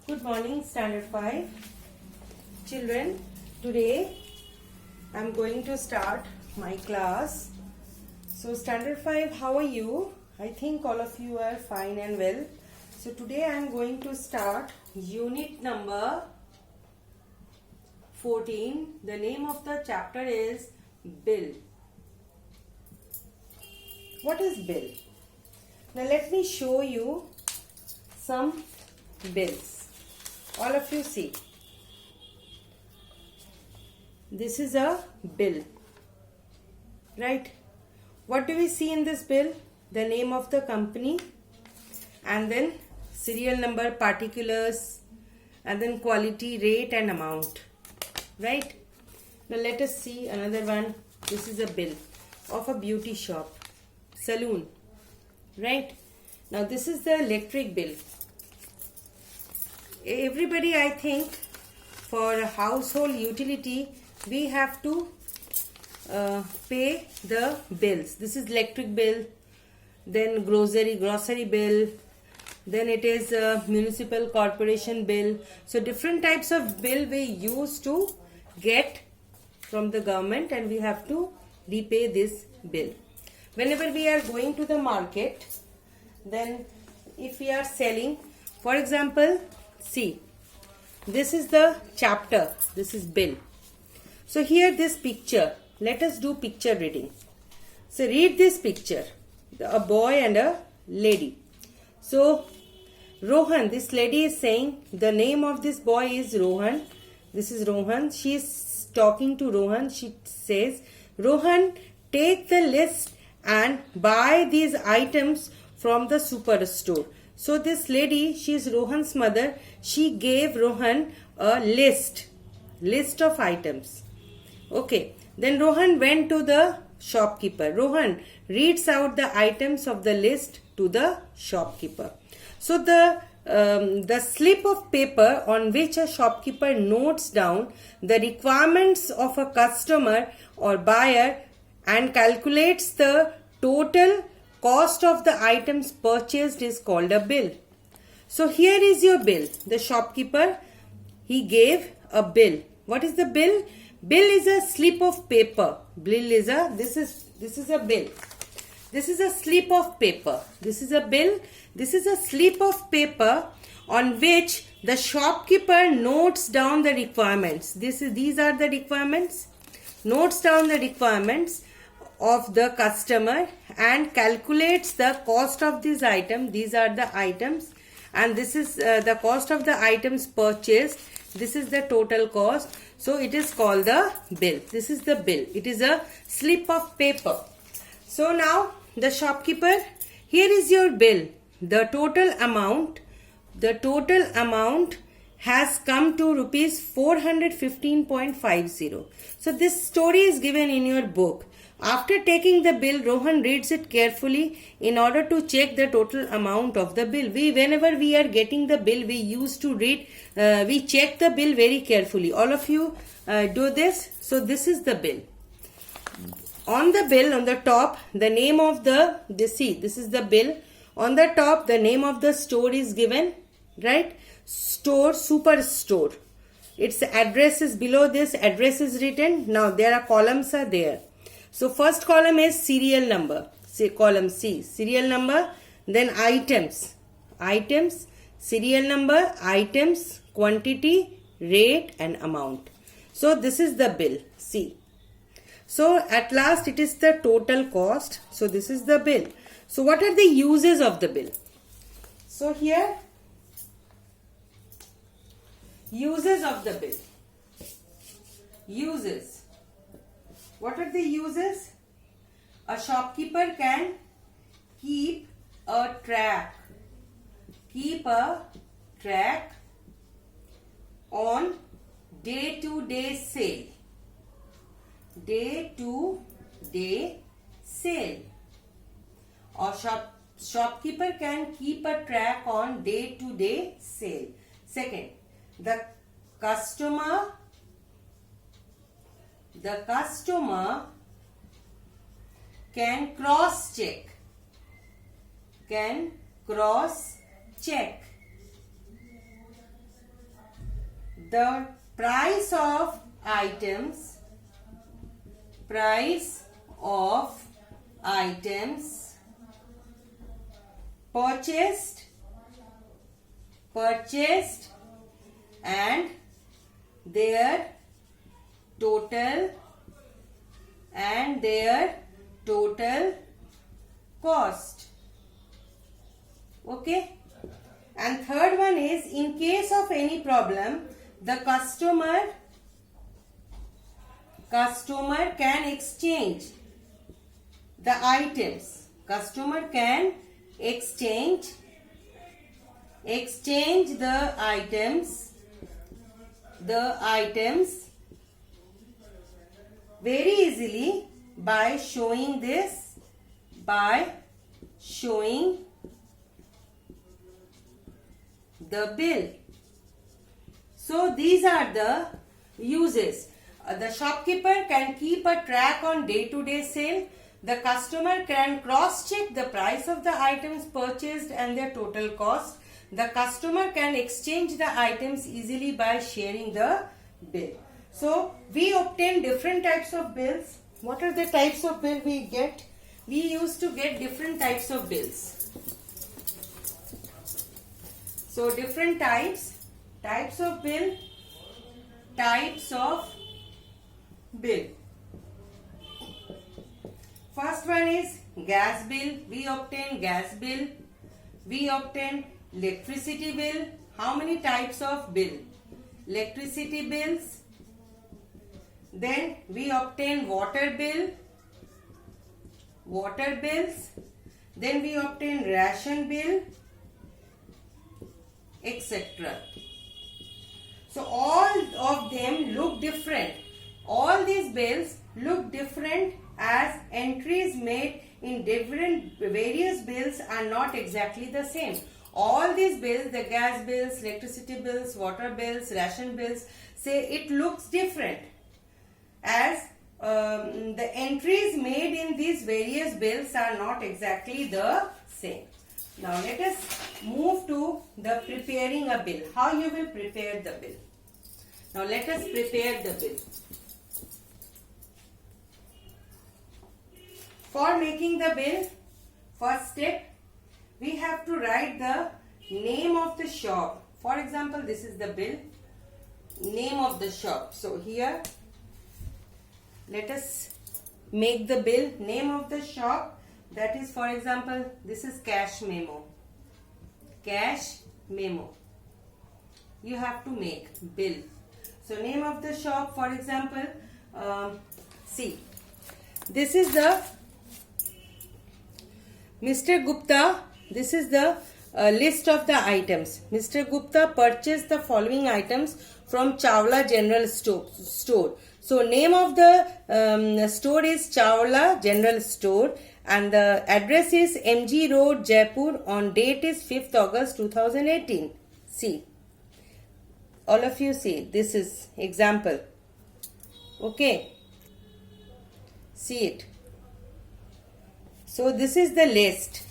Good morning, Standard 5. Children, today I am going to start my class. So, Standard 5, how are you? I think all of you are fine and well. So, today I am going to start unit number 14. The name of the chapter is Bill. What is bill? Now, let me show you some bills. All of you see. This is a bill. Right? What do we see in this bill? The name of the company and then serial number, particulars, and then quality, rate and amount. Right? Now let us see another one. This is a bill of a beauty shop, saloon. Right? Now this is the electric bill. Everybody, I think, for household utility, we have to pay the bills. This is electric bill, then grocery bill, then it is a municipal corporation bill. So different types of bill we use to get from the government, and we have to repay this bill. Whenever we are going to the market, then if we are selling, for example, see, this is the chapter, this is bill. So here this picture, let us do picture reading. So read this picture, a boy and a lady. So Rohan, this lady is saying the name of this boy is Rohan. This is Rohan. She is talking to Rohan. She says, Rohan, take the list and buy these items from the superstore. So this lady, she is Rohan's mother. She gave Rohan a list of items. Okay. Then Rohan went to the shopkeeper. Rohan reads out the items of the list to the shopkeeper. So the slip of paper on which a shopkeeper notes down the requirements of a customer or buyer and calculates the total cost of the items purchased is called a bill. So here is your bill. The shopkeeper, he gave a bill. What is the bill? Bill is a slip of paper. Bill is a, this is a bill. This is a slip of paper. This is a bill. This is a slip of paper on which the shopkeeper notes down the requirements. These are the requirements. Notes down the requirements of the customer and calculates the cost of this item. These are the items, and this is the cost of the items purchased. This is the total cost. So it is called the bill. This is the bill. It is a slip of paper. So now the shopkeeper, here is your bill. The total amount has come to rupees 415.50. So this story is given in your book. After taking the bill, Rohan reads it carefully in order to check the total amount of the bill. Whenever we are getting the bill, we used to read, we check the bill very carefully. All of you do this. So this is the bill. On the bill, on the top, the name of this is the bill. On the top, the name of the store is given, right? Store, superstore. Its address is below this, address is written. Now, there are columns are there. So, first column is serial number. Say column C, serial number. Then items, serial number, items, quantity, rate and amount. So, this is the bill, C. So, at last it is the total cost. So, this is the bill. So, what are the uses of the bill? So, here, uses of the bill. Uses. What are the uses? A shopkeeper can keep a track on day-to-day sale. Day-to-day sale. Or shopkeeper can keep a track on day-to-day sale. Second, the customer can cross check the price of items purchased and their total cost. Okay. And third one is, in case of any problem, the customer can exchange the items. Customer can exchange the items very easily by showing the bill. So these are the uses. The shopkeeper can keep a track on day-to-day sale. The customer can cross-check the price of the items purchased and their total cost. The customer can exchange the items easily by sharing the bill. So we obtain different types of bills. What are the types of bill we get? We used to get different types of bills. So different types of bill. First one is gas bill. We obtain gas bill. We obtain electricity bill. How many types of bill? Electricity bills. Then we obtain water bill. Water bills. Then we obtain ration bill, etc. So all of them look different. All these bills look different as entries made in various bills are not exactly the same. All these bills, the gas bills, electricity bills, water bills, ration bills, say it looks different as the entries made in these various bills are not exactly the same. Now let us move to the preparing a bill. How you will prepare the bill? Now let us prepare the bill. For making the bill, first step, we have to write the name of the shop. For example, this is the bill, name of the shop. So here, let us make the bill, name of the shop. That is, for example, this is Cash Memo. Cash Memo. You have to make bill. So name of the shop, for example, see, this is the Mr. Gupta. This is the list of the items. Mr. Gupta purchased the following items from Chawla General Store. So name of the store is Chawla General Store and the address is MG Road, Jaipur. On date is 5th August 2018. See, all of you see, this is example. Okay, see it. So this is the list.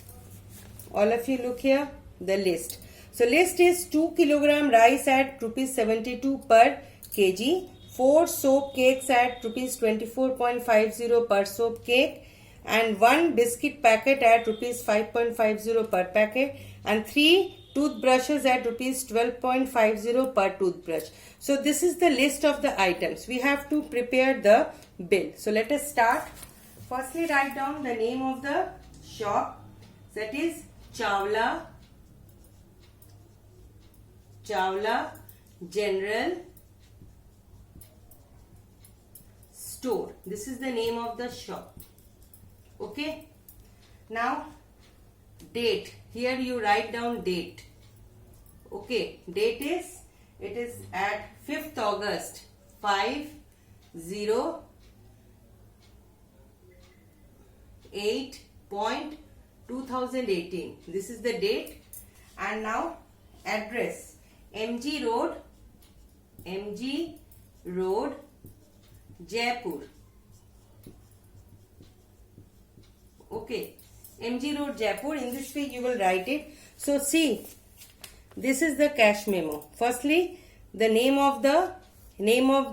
All of you look here, the list. So list is 2 kg rice at rupees 72 per kg, 4 soap cakes at rupees 24.50 per soap cake, and 1 biscuit packet at rupees 5.50 per packet, and 3 toothbrushes at rupees 12.50 per toothbrush. So this is the list of the items. We have to prepare the bill. So let us start. Firstly, write down the name of the shop. That is Chawla General Store. This is the name of the shop. Okay. Now, date. Here you write down date. Okay. Date is, it is at 5th August 2018. This is the date. And now address MG Road, Jaipur. Okay, MG Road, Jaipur. In this way you will write it. So see, this is the cash memo. Firstly, the name of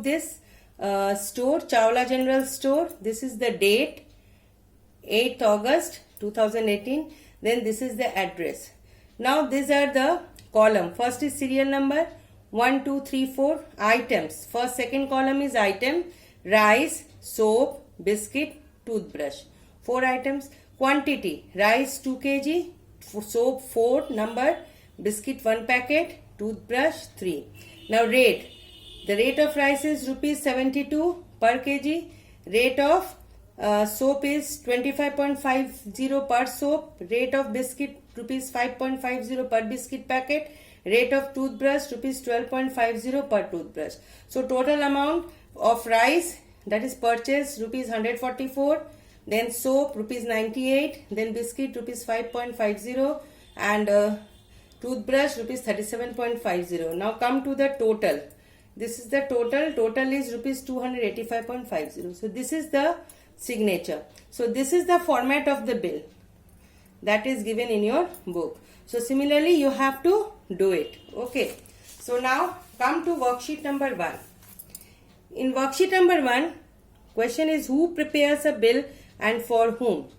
this store, Chawla General Store. This is the date, 8th August 2018. Then this is the address. Now these are the column. First is serial number, 1 2 3 4 items. First second column is item, rice, soap, biscuit, toothbrush. 4 items. Quantity, rice 2 kg, soap 4 number, biscuit 1 packet, toothbrush 3. Now rate. The rate of rice is rupees 72 per kg. Rate of soap is 25.50 per soap. Rate of biscuit rupees 5.50 per biscuit packet. Rate of toothbrush rupees 12.50 per toothbrush. So total amount of rice that is purchased rupees 144. Then soap rupees 98. Then biscuit rupees 5.50 and toothbrush rupees 37.50. Now come to the total. This is the total. Total is rupees 285.50. So this is the signature. So this is the format of the bill that is given in your book. So similarly you have to do it. Okay. So now come to worksheet number 1. In worksheet number 1, question is who prepares a bill and for whom?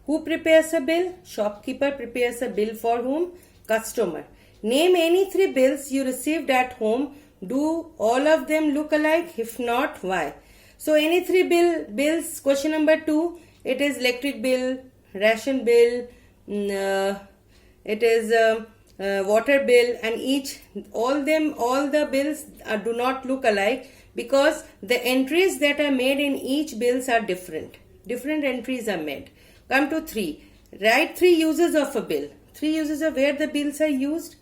Who prepares a bill? Shopkeeper prepares a bill for whom? Customer. Name any 3 bills you received at home. Do all of them look alike? If not, why? So any 3 bills, question number 2, it is electric bill, ration bill, it is water bill, and all the bills do not look alike because the entries that are made in each bills are different. Different entries are made. Come to 3. Write 3 uses of a bill. 3 uses of where the bills are used.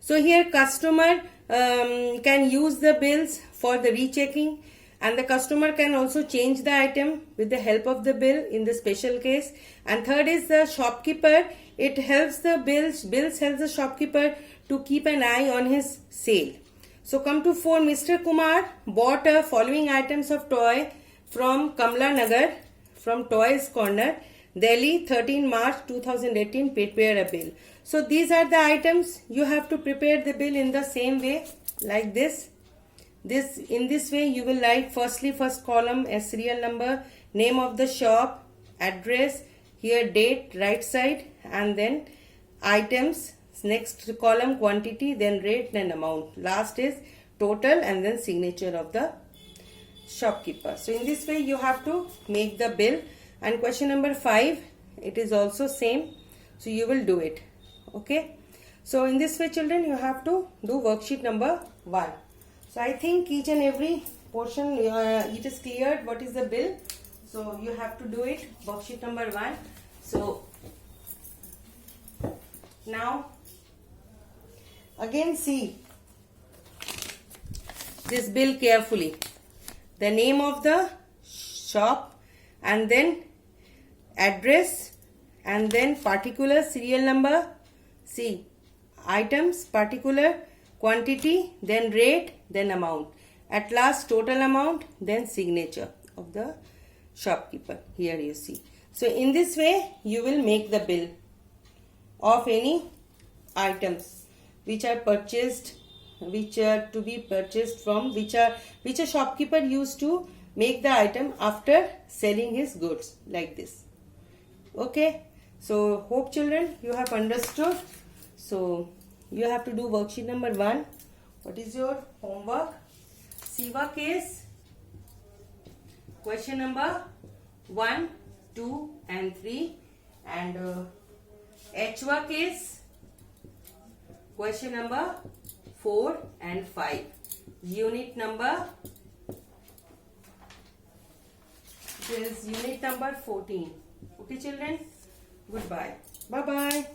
So here customer can use the bills for the rechecking, and the customer can also change the item with the help of the bill in the special case. And third is the shopkeeper. It helps the bills helps the shopkeeper to keep an eye on his sale. So come to 4. Mr. Kumar bought a following items of toy from Kamla Nagar, from Toys Corner, Delhi, 13 March 2018. Prepare a bill. So these are the items. You have to prepare the bill in the same way, like this. In this way you will write first column as serial number, name of the shop, address, here date, right side, and then items, next column quantity, then rate, then amount. Last is total and then signature of the shopkeeper. So in this way you have to make the bill. And question number 5, it is also same. So you will do it. Okay. So in this way children you have to do worksheet number 1. So I think each and every portion it is cleared what is the bill. So you have to do it, worksheet number 1. So now again see this bill carefully. The name of the shop and then address and then particular serial number. See items, particular, quantity, then rate, then amount. At last total amount, then signature of the shopkeeper. Here you see. So in this way you will make the bill of any items which are purchased, which are to be purchased from, which a shopkeeper used to make the item after selling his goods, like this. Okay. So hope children you have understood. So you have to do worksheet number 1. What is your homework? Siva case, question number 1, 2 and 3, and Hva case, question number 4 and 5. Unit number, this is unit number 14. Okay children, goodbye. Bye bye.